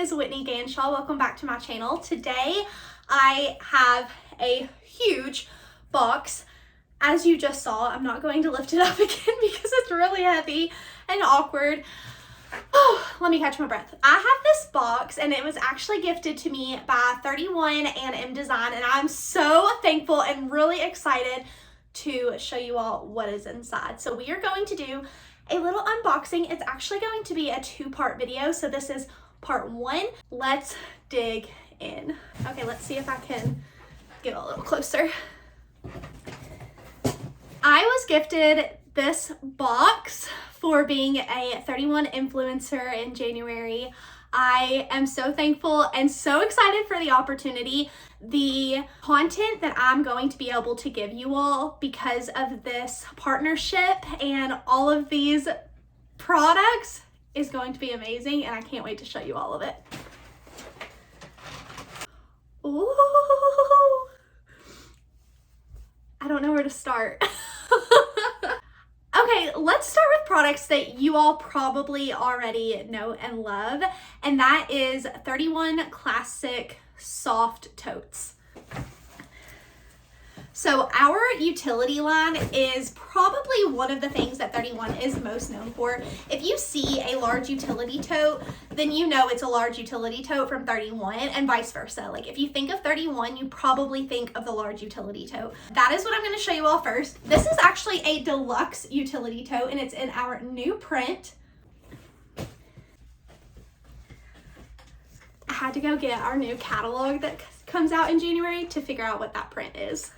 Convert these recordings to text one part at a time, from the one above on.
is Whitney Ganshaw. Welcome back to my channel. Today I have a huge box. As you just saw, I'm not going to lift it up again because it's really heavy and awkward. Oh, let me catch my breath. I have this box and it was actually gifted to me by 31 and mDesign, and I'm so thankful and really excited to show you all what is inside. So we are going to do a little unboxing. It's actually going to be a two-part video. So this is part one. Let's dig in. Okay, let's see if I can get a little closer. I was gifted this box for being a 31 influencer in January. I am so thankful and so excited for the opportunity. The content that I'm going to be able to give you all because of this partnership and all of these products is going to be amazing, and I can't wait to show you all of it. Ooh, I don't know where to start. Okay, let's start with products that you all probably already know and love, and that is 31 Classic Soft Totes. So our utility line is probably one of the things that 31 is most known for. If you see a large utility tote, then you know it's a large utility tote from 31, and vice versa. Like if you think of 31, you probably think of the large utility tote. That is what I'm going to show you all first. This is actually a deluxe utility tote, and it's in our new print. I had to go get our new catalog that comes out in January to figure out what that print is.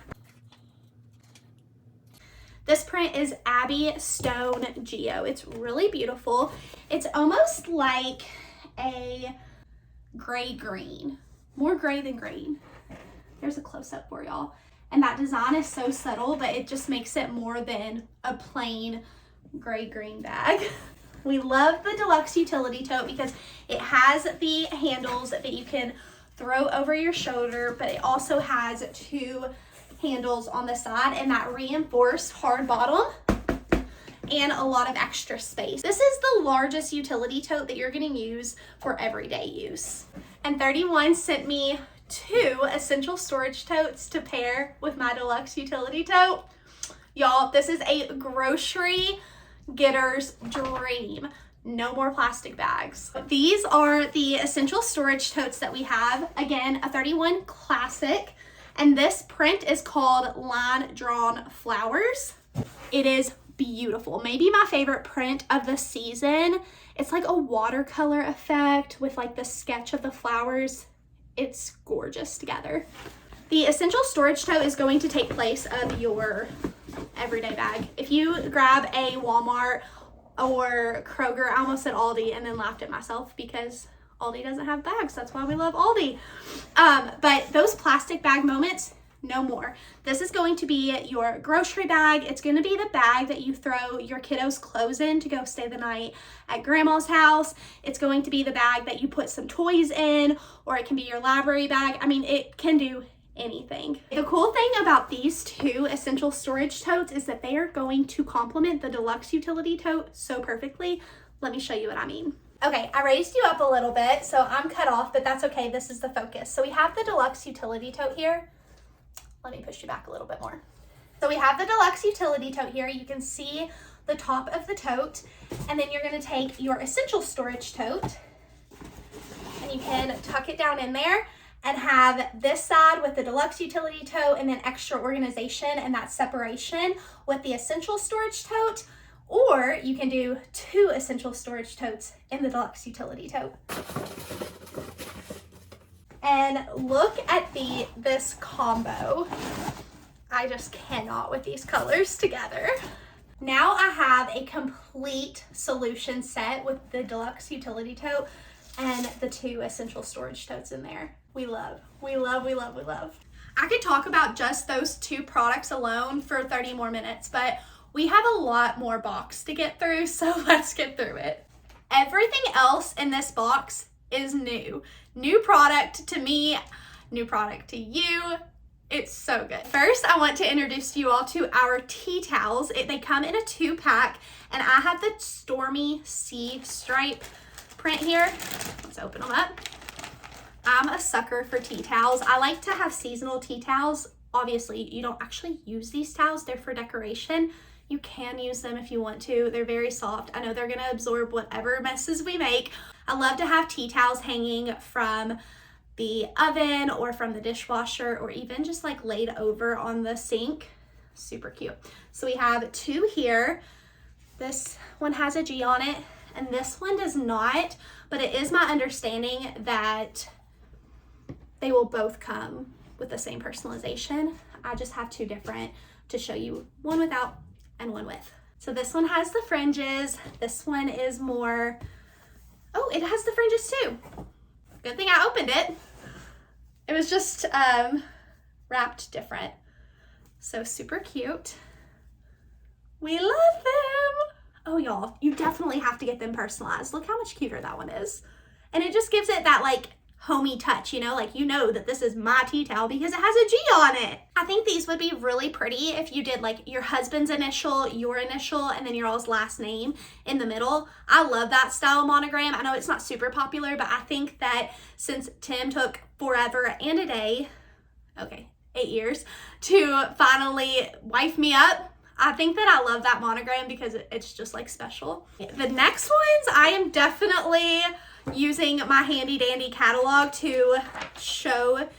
This print is Abby Stone Geo. It's really beautiful. It's almost like a gray green, more gray than green. There's a close-up for y'all. And that design is so subtle, but it just makes it more than a plain gray green bag. We love the deluxe utility tote because it has the handles that you can throw over your shoulder, but it also has two handles on the side and that reinforced hard bottom and a lot of extra space. This is the largest utility tote that you're going to use for everyday use. And 31 sent me two essential storage totes to pair with my deluxe utility tote. Y'all, this is a grocery getter's dream. No more plastic bags. These are the essential storage totes that we have. Again, a 31 Classic. And this print is called Line Drawn Flowers. It is beautiful. Maybe my favorite print of the season. It's like a watercolor effect with like the sketch of the flowers. It's gorgeous together. The essential storage tote is going to take place of your everyday bag. If you grab a Walmart or Kroger, I almost said Aldi and then laughed at myself because Aldi doesn't have bags. That's why we love Aldi. But those plastic bag moments, no more. This is going to be your grocery bag. It's going to be the bag that you throw your kiddos' clothes in to go stay the night at grandma's house. It's going to be the bag that you put some toys in, or it can be your library bag. I mean, it can do anything. The cool thing about these two essential storage totes is that they are going to complement the deluxe utility tote so perfectly. Let me show you what I mean. Okay, I raised you up a little bit, so I'm cut off, but that's okay. This is the focus. So we have the deluxe utility tote here. Let me push you back a little bit more. So we have the deluxe utility tote here. You can see the top of the tote, and then you're going to take your essential storage tote, and you can tuck it down in there and have this side with the deluxe utility tote and then extra organization and that separation with the essential storage tote. Or you can do two essential storage totes in the deluxe utility tote. And look at this combo. I just cannot with these colors together. Now I have a complete solution set with the deluxe utility tote and the two essential storage totes in there. We love, we love, we love, we love. I could talk about just those two products alone for 30 more minutes, but we have a lot more box to get through, so let's get through it. Everything else in this box is new. New product to me, new product to you. It's so good. First, I want to introduce you all to our tea towels. They come in a 2-pack, and I have the Stormy Sea stripe print here. Let's open them up. I'm a sucker for tea towels. I like to have seasonal tea towels. Obviously, you don't actually use these towels. They're for decoration. You can use them if you want to. They're very soft. I know they're gonna absorb whatever messes we make. I love to have tea towels hanging from the oven or from the dishwasher, or even just like laid over on the sink. Super cute. So we have two here. This one has a G on it and this one does not, but it is my understanding that they will both come with the same personalization. I just have two different to show you, one without and one with. So this one has the fringes. This one is more, oh, it has the fringes too. Good thing I opened it. It was just wrapped different. So super cute. We love them. Oh, y'all, you definitely have to get them personalized. Look how much cuter that one is. And it just gives it that like homey touch, you know, like you know that this is my tea towel because it has a G on it. I think these would be really pretty if you did like your husband's initial, your initial, and then your all's last name in the middle. I love that style monogram. I know it's not super popular, but I think that since Tim took forever and a day, okay, 8 years, to finally wife me up, I think that I love that monogram because it's just like special. The next ones, I am definitely using my handy dandy catalog to show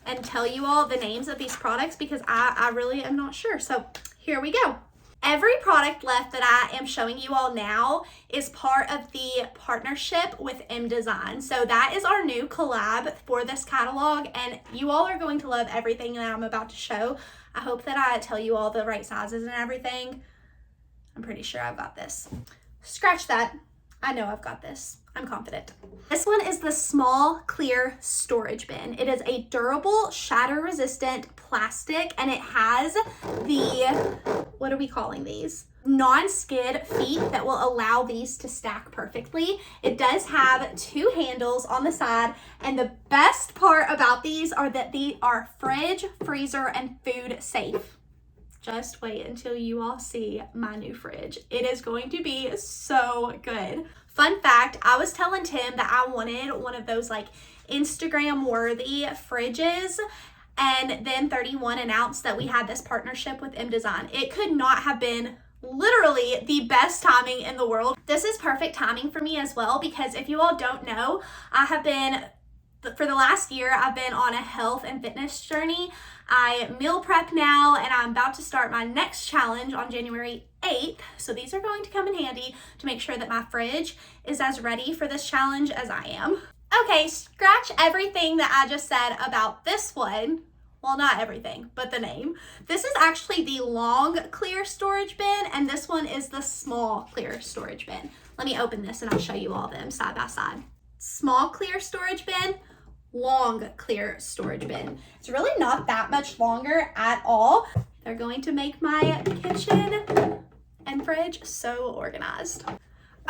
and tell you all the names of these products because I really am not sure. So here we go. Every product left that I am showing you all now is part of the partnership with mDesign. So that is our new collab for this catalog, and you all are going to love everything that I'm about to show. I hope that I tell you all the right sizes and everything. I'm pretty sure I've got this. Scratch that. I know I've got this. I'm confident. This one is the small clear storage bin. It is a durable, shatter resistant plastic, and it has the, what are we calling these? Non-skid feet that will allow these to stack perfectly. It does have two handles on the side, and the best part about these are that they are fridge, freezer, and food safe. Just wait until you all see my new fridge. It is going to be so good. Fun fact, I was telling Tim that I wanted one of those like Instagram worthy fridges, and then 31 announced that we had this partnership with mDesign. It could not have been literally the best timing in the world. This is perfect timing for me as well because if you all don't know, I have been, for the last year, I've been on a health and fitness journey. I meal prep now, and I'm about to start my next challenge on January 8th. So these are going to come in handy to make sure that my fridge is as ready for this challenge as I am. Okay, scratch everything that I just said about this one. Well, not everything, but the name. This is actually the long clear storage bin, and this one is the small clear storage bin. Let me open this and I'll show you all of them side by side. Small clear storage bin, long clear storage bin. It's really not that much longer at all. They're going to make my kitchen and fridge so organized.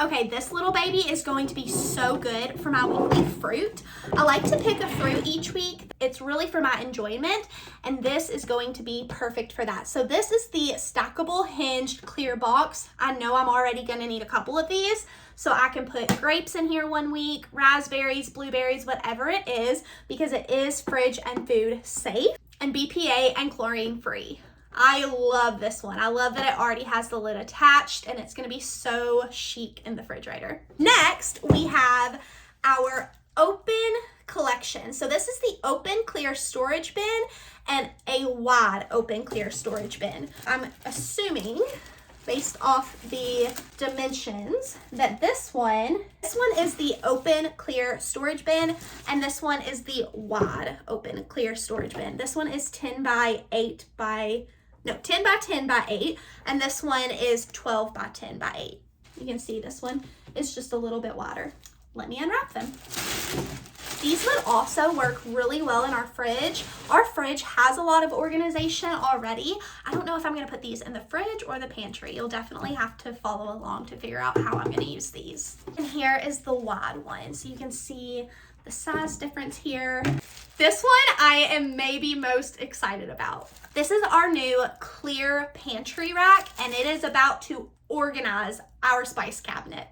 Okay, this little baby is going to be so good for my weekly fruit. I like to pick a fruit each week. It's really for my enjoyment, and this is going to be perfect for that. So this is the stackable hinged clear box. I know I'm already gonna need a couple of these, so I can put grapes in here one week, raspberries, blueberries, whatever it is, because it is fridge and food safe and BPA and chlorine free. I love this one. I love that it already has the lid attached, and it's gonna be so chic in the refrigerator. Next, we have our open collection. So this is the open clear storage bin and a wide open clear storage bin. I'm assuming, based off the dimensions, that this one is the open clear storage bin, and this one is the wide open clear storage bin. This one is 10 by 10 by 10 by 8, and this one is 12 by 10 by 8. You can see this one is just a little bit wider. Let me unwrap them. These would also work really well in our fridge. Our fridge has a lot of organization already. I don't know if I'm gonna put these in the fridge or the pantry. You'll definitely have to follow along to figure out how I'm gonna use these. And here is the wide one. So you can see the size difference here. This one I am maybe most excited about. This is our new clear pantry rack, and it is about to organize our spice cabinet.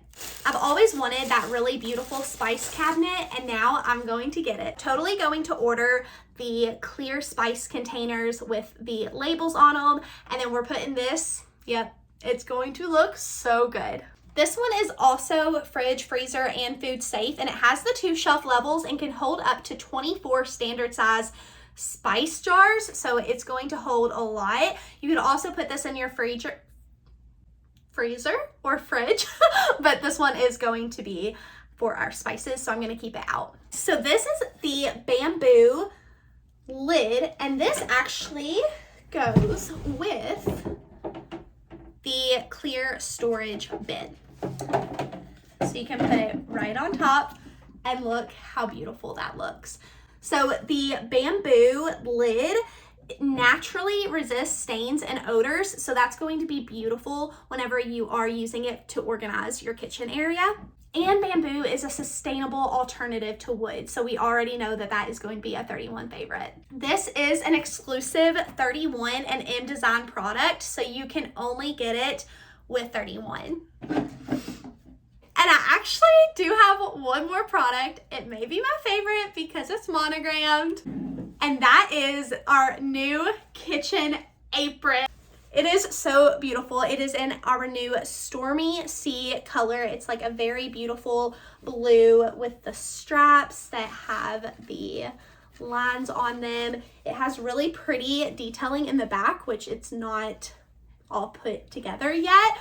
I've always wanted that really beautiful spice cabinet, and now I'm going to get it. Totally going to order the clear spice containers with the labels on them, and then we're putting this, yep, it's going to look so good. This one is also fridge, freezer, and food safe, and it has the 2 shelf levels and can hold up to 24 standard size spice jars, so it's going to hold a lot. You could also put this in your freezer or fridge, but this one is going to be for our spices, so I'm going to keep it out. So this is the bamboo lid, and this actually goes with the clear storage bin. So you can put it right on top, and look how beautiful that looks. So the bamboo lid naturally resists stains and odors, so that's going to be beautiful whenever you are using it to organize your kitchen area. And bamboo is a sustainable alternative to wood, so we already know that that is going to be a 31 favorite. This is an exclusive 31 and mDesign product, so you can only get it with 31. And I actually do have one more product. It may be my favorite because it's monogrammed, and that is our new kitchen apron. It is so beautiful. It is in our new Stormy Sea color. It's like a very beautiful blue with the straps that have the lines on them. It has really pretty detailing in the back, which it's not all put together yet,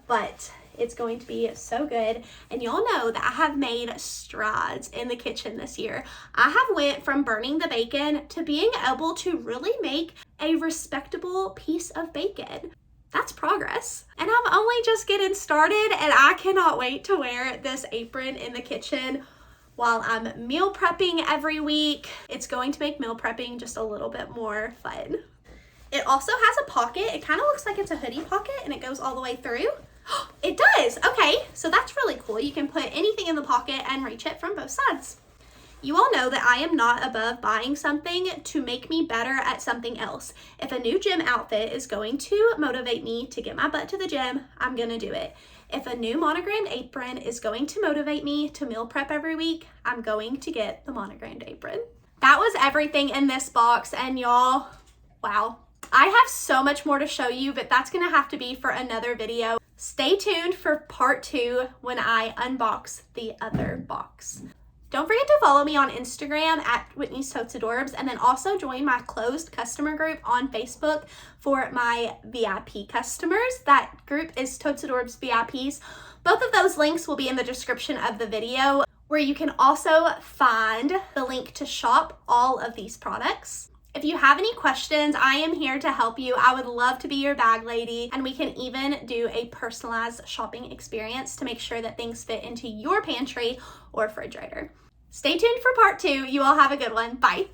but it's going to be so good. And y'all know that I have made strides in the kitchen this year. I have went from burning the bacon to being able to really make a respectable piece of bacon. That's progress. And I'm only just getting started, and I cannot wait to wear this apron in the kitchen while I'm meal prepping every week. It's going to make meal prepping just a little bit more fun. It also has a pocket. It kind of looks like it's a hoodie pocket, and it goes all the way through. It does. Okay, so that's really cool. You can put anything in the pocket and reach it from both sides. You all know that I am not above buying something to make me better at something else. If a new gym outfit is going to motivate me to get my butt to the gym, I'm gonna do it. If a new monogrammed apron is going to motivate me to meal prep every week, I'm going to get the monogrammed apron. That was everything in this box, and y'all, wow. I have so much more to show you, but that's gonna have to be for another video. Stay tuned for part 2 when I unbox the other box. Don't forget to follow me on Instagram at Whitney's Totes Adorbs, and then also join my closed customer group on Facebook for my VIP customers. That group is Totes Adorbs VIPs. Both of those links will be in the description of the video, where you can also find the link to shop all of these products. If you have any questions, I am here to help you. I would love to be your bag lady, and we can even do a personalized shopping experience to make sure that things fit into your pantry or refrigerator. Stay tuned for part 2. You all have a good one. Bye.